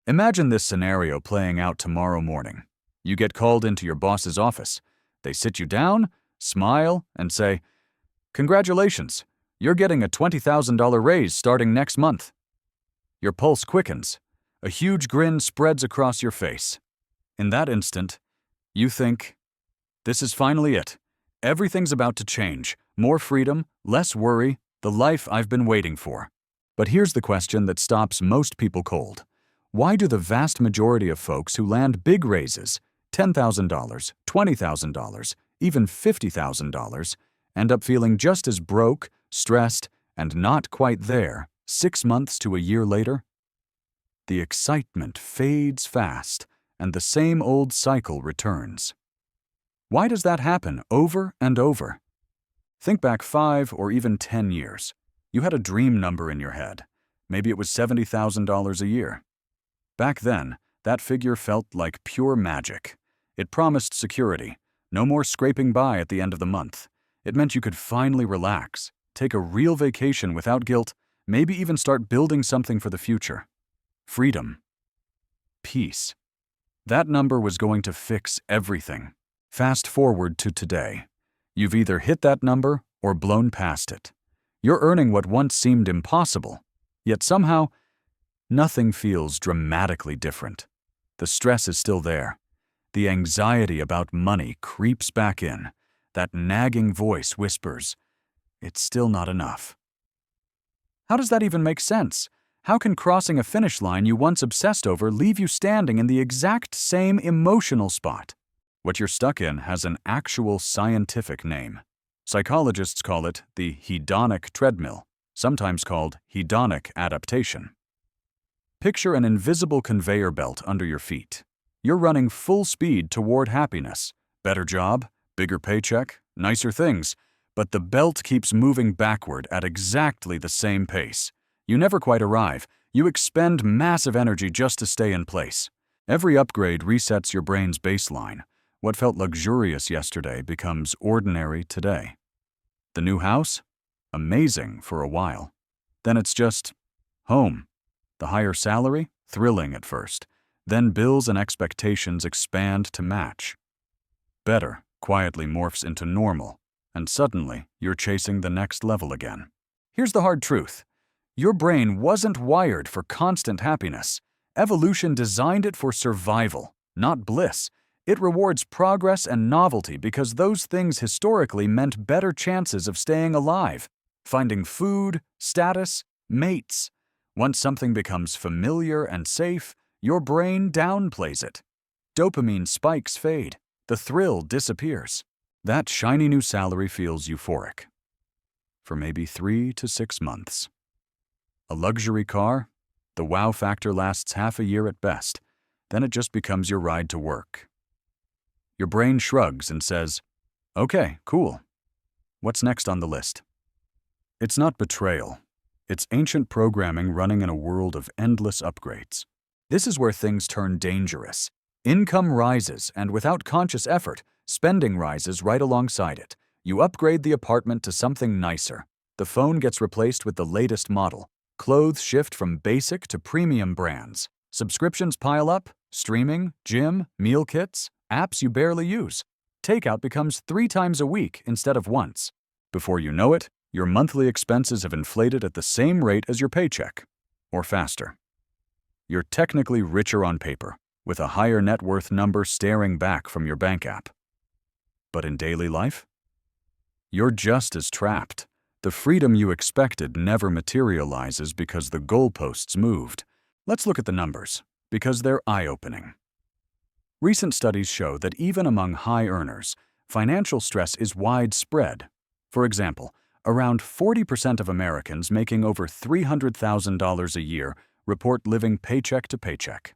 Imagine this scenario playing out tomorrow morning. You get called into your boss's office. They sit you down, smile, and say, "Congratulations, you're getting a $20,000 raise starting next month." Your pulse quickens. A huge grin spreads across your face. In that instant, you think, this is finally it. Everything's about to change. More freedom, less worry, the life I've been waiting for. But here's the question that stops most people cold. Why do the vast majority of folks who land big raises, $10,000, $20,000, even $50,000, end up feeling just as broke, stressed, and not quite there 6 months to a year later? The excitement fades fast, and the same old cycle returns. Why does that happen over and over? Think back 5 or even 10 years. You had a dream number in your head. Maybe it was $70,000 a year. Back then, that figure felt like pure magic. It promised security, no more scraping by at the end of the month. It meant you could finally relax, take a real vacation without guilt, maybe even start building something for the future. Freedom. Peace. That number was going to fix everything. Fast forward to today. You've either hit that number or blown past it. You're earning what once seemed impossible, yet somehow, nothing feels dramatically different. The stress is still there. The anxiety about money creeps back in. That nagging voice whispers, "It's still not enough." How does that even make sense? How can crossing a finish line you once obsessed over leave you standing in the exact same emotional spot? What you're stuck in has an actual scientific name. Psychologists call it the hedonic treadmill, sometimes called hedonic adaptation. Picture an invisible conveyor belt under your feet. You're running full speed toward happiness. Better job, bigger paycheck, nicer things. But the belt keeps moving backward at exactly the same pace. You never quite arrive. You expend massive energy just to stay in place. Every upgrade resets your brain's baseline. What felt luxurious yesterday becomes ordinary today. The new house? Amazing for a while. Then it's just home. The higher salary? Thrilling at first. Then bills and expectations expand to match. Better quietly morphs into normal, and suddenly you're chasing the next level again. Here's the hard truth. Your brain wasn't wired for constant happiness. Evolution designed it for survival, not bliss. It rewards progress and novelty because those things historically meant better chances of staying alive, finding food, status, mates. Once something becomes familiar and safe, your brain downplays it. Dopamine spikes fade. The thrill disappears. That shiny new salary feels euphoric. For maybe 3 to 6 months. A luxury car? The wow factor lasts half a year at best. Then it just becomes your ride to work. Your brain shrugs and says, "Okay, cool. What's next on the list?" It's not betrayal. It's ancient programming running in a world of endless upgrades. This is where things turn dangerous. Income rises, and without conscious effort, spending rises right alongside it. You upgrade the apartment to something nicer. The phone gets replaced with the latest model. Clothes shift from basic to premium brands. Subscriptions pile up. Streaming, gym, meal kits, apps you barely use. Takeout becomes 3 times a week instead of once. Before you know it, your monthly expenses have inflated at the same rate as your paycheck, or faster. You're technically richer on paper, with a higher net worth number staring back from your bank app. But in daily life? You're just as trapped. The freedom you expected never materializes because the goalposts moved. Let's look at the numbers, because they're eye-opening. Recent studies show that even among high earners, financial stress is widespread. For example, around 40% of Americans making over $300,000 a year report living paycheck to paycheck.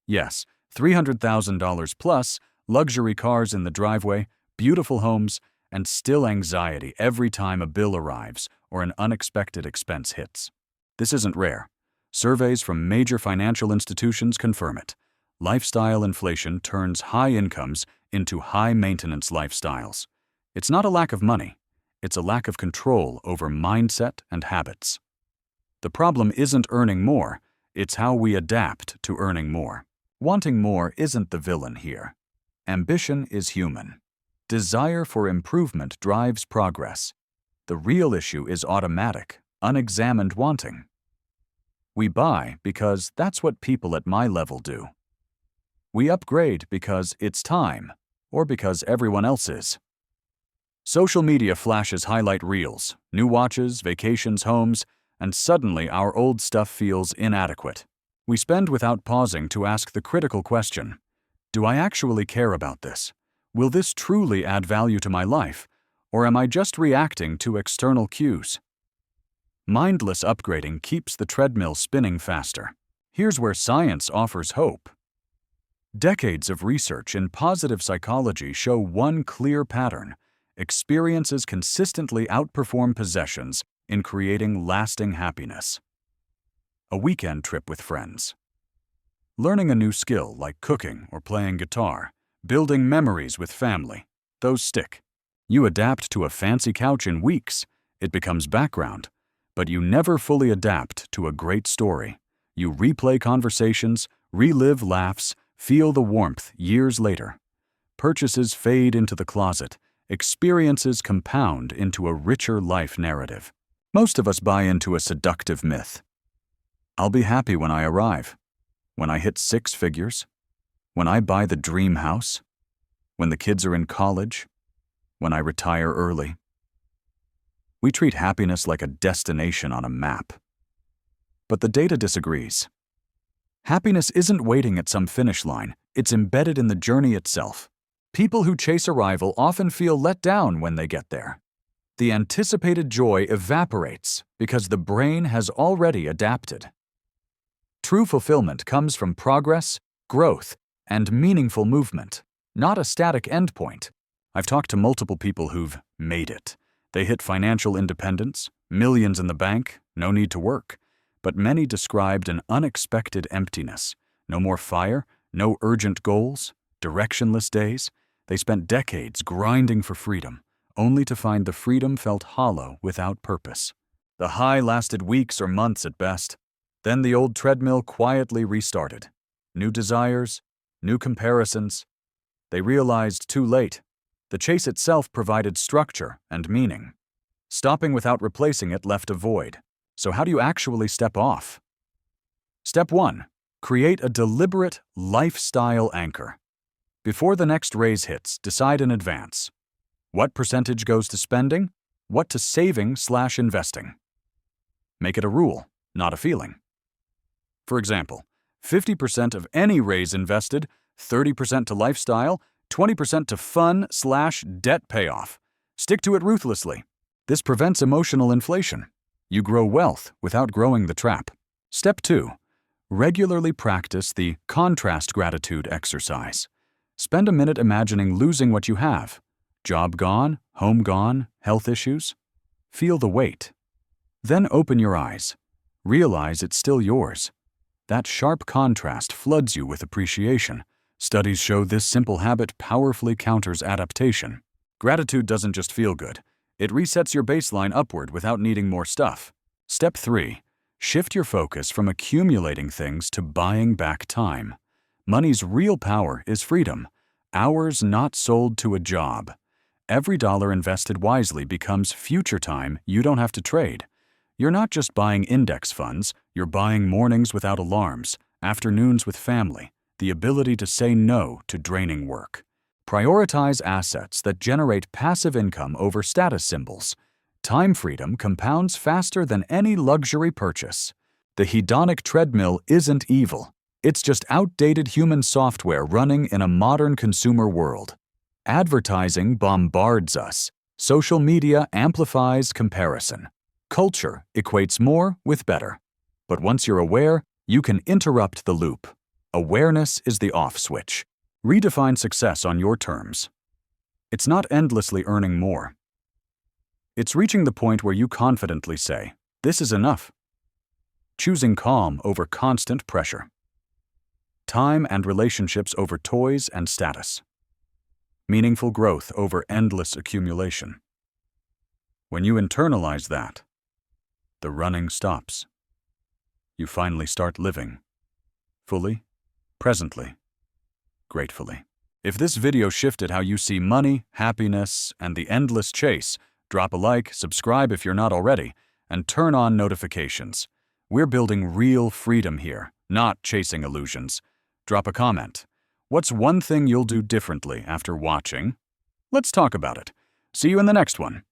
Yes, $300,000 plus, luxury cars in the driveway, beautiful homes, and still anxiety every time a bill arrives or an unexpected expense hits. This isn't rare. Surveys from major financial institutions confirm it. Lifestyle inflation turns high incomes into high-maintenance lifestyles. It's not a lack of money. It's a lack of control over mindset and habits. The problem isn't earning more. It's how we adapt to earning more. Wanting more isn't the villain here. Ambition is human. Desire for improvement drives progress. The real issue is automatic, unexamined wanting. We buy because that's what people at my level do. We upgrade because it's time, or because everyone else is. Social media flashes highlight reels, new watches, vacations, homes, and suddenly our old stuff feels inadequate. We spend without pausing to ask the critical question, do I actually care about this? Will this truly add value to my life, or am I just reacting to external cues? Mindless upgrading keeps the treadmill spinning faster. Here's where science offers hope. Decades of research in positive psychology show one clear pattern. Experiences consistently outperform possessions in creating lasting happiness. A weekend trip with friends. Learning a new skill like cooking or playing guitar. Building memories with family. Those stick. You adapt to a fancy couch in weeks. It becomes background. But you never fully adapt to a great story. You replay conversations, relive laughs, feel the warmth years later. Purchases fade into the closet. Experiences compound into a richer life narrative. Most of us buy into a seductive myth. I'll be happy when I arrive. When I hit 6 figures. When I buy the dream house. When the kids are in college. When I retire early. We treat happiness like a destination on a map. But the data disagrees. Happiness isn't waiting at some finish line, it's embedded in the journey itself. People who chase arrival often feel let down when they get there. The anticipated joy evaporates because the brain has already adapted. True fulfillment comes from progress, growth, and meaningful movement, not a static endpoint. I've talked to multiple people who've made it. They hit financial independence, millions in the bank, no need to work. But many described an unexpected emptiness. No more fire, no urgent goals, directionless days. They spent decades grinding for freedom, only to find the freedom felt hollow without purpose. The high lasted weeks or months at best. Then the old treadmill quietly restarted. New desires, new comparisons. They realized too late. The chase itself provided structure and meaning. Stopping without replacing it left a void. So how do you actually step off? Step 1. Create a deliberate lifestyle anchor. Before the next raise hits, decide in advance. What percentage goes to spending? What to saving/investing? Make it a rule, not a feeling. For example, 50% of any raise invested, 30% to lifestyle, 20% to fun/debt payoff. Stick to it ruthlessly. This prevents emotional inflation. You grow wealth without growing the trap. Step 2. Regularly practice the contrast gratitude exercise. Spend a minute imagining losing what you have. Job gone, home gone, health issues. Feel the weight. Then open your eyes. Realize it's still yours. That sharp contrast floods you with appreciation. Studies show this simple habit powerfully counters adaptation. Gratitude doesn't just feel good. It resets your baseline upward without needing more stuff. Step 3. Shift your focus from accumulating things to buying back time. Money's real power is freedom. Hours not sold to a job. Every dollar invested wisely becomes future time you don't have to trade. You're not just buying index funds, you're buying mornings without alarms, afternoons with family, the ability to say no to draining work. Prioritize assets that generate passive income over status symbols. Time freedom compounds faster than any luxury purchase. The hedonic treadmill isn't evil. It's just outdated human software running in a modern consumer world. Advertising bombards us. Social media amplifies comparison. Culture equates more with better. But once you're aware, you can interrupt the loop. Awareness is the off switch. Redefine success on your terms. It's not endlessly earning more. It's reaching the point where you confidently say, "This is enough." Choosing calm over constant pressure. Time and relationships over toys and status. Meaningful growth over endless accumulation. When you internalize that, the running stops. you finally start living. Fully, presently, gratefully. If this video shifted how you see money, happiness, and the endless chase, drop a like, subscribe if you're not already, and turn on notifications. We're building real freedom here, not chasing illusions. Drop a comment. What's one thing you'll do differently after watching? Let's talk about it. See you in the next one.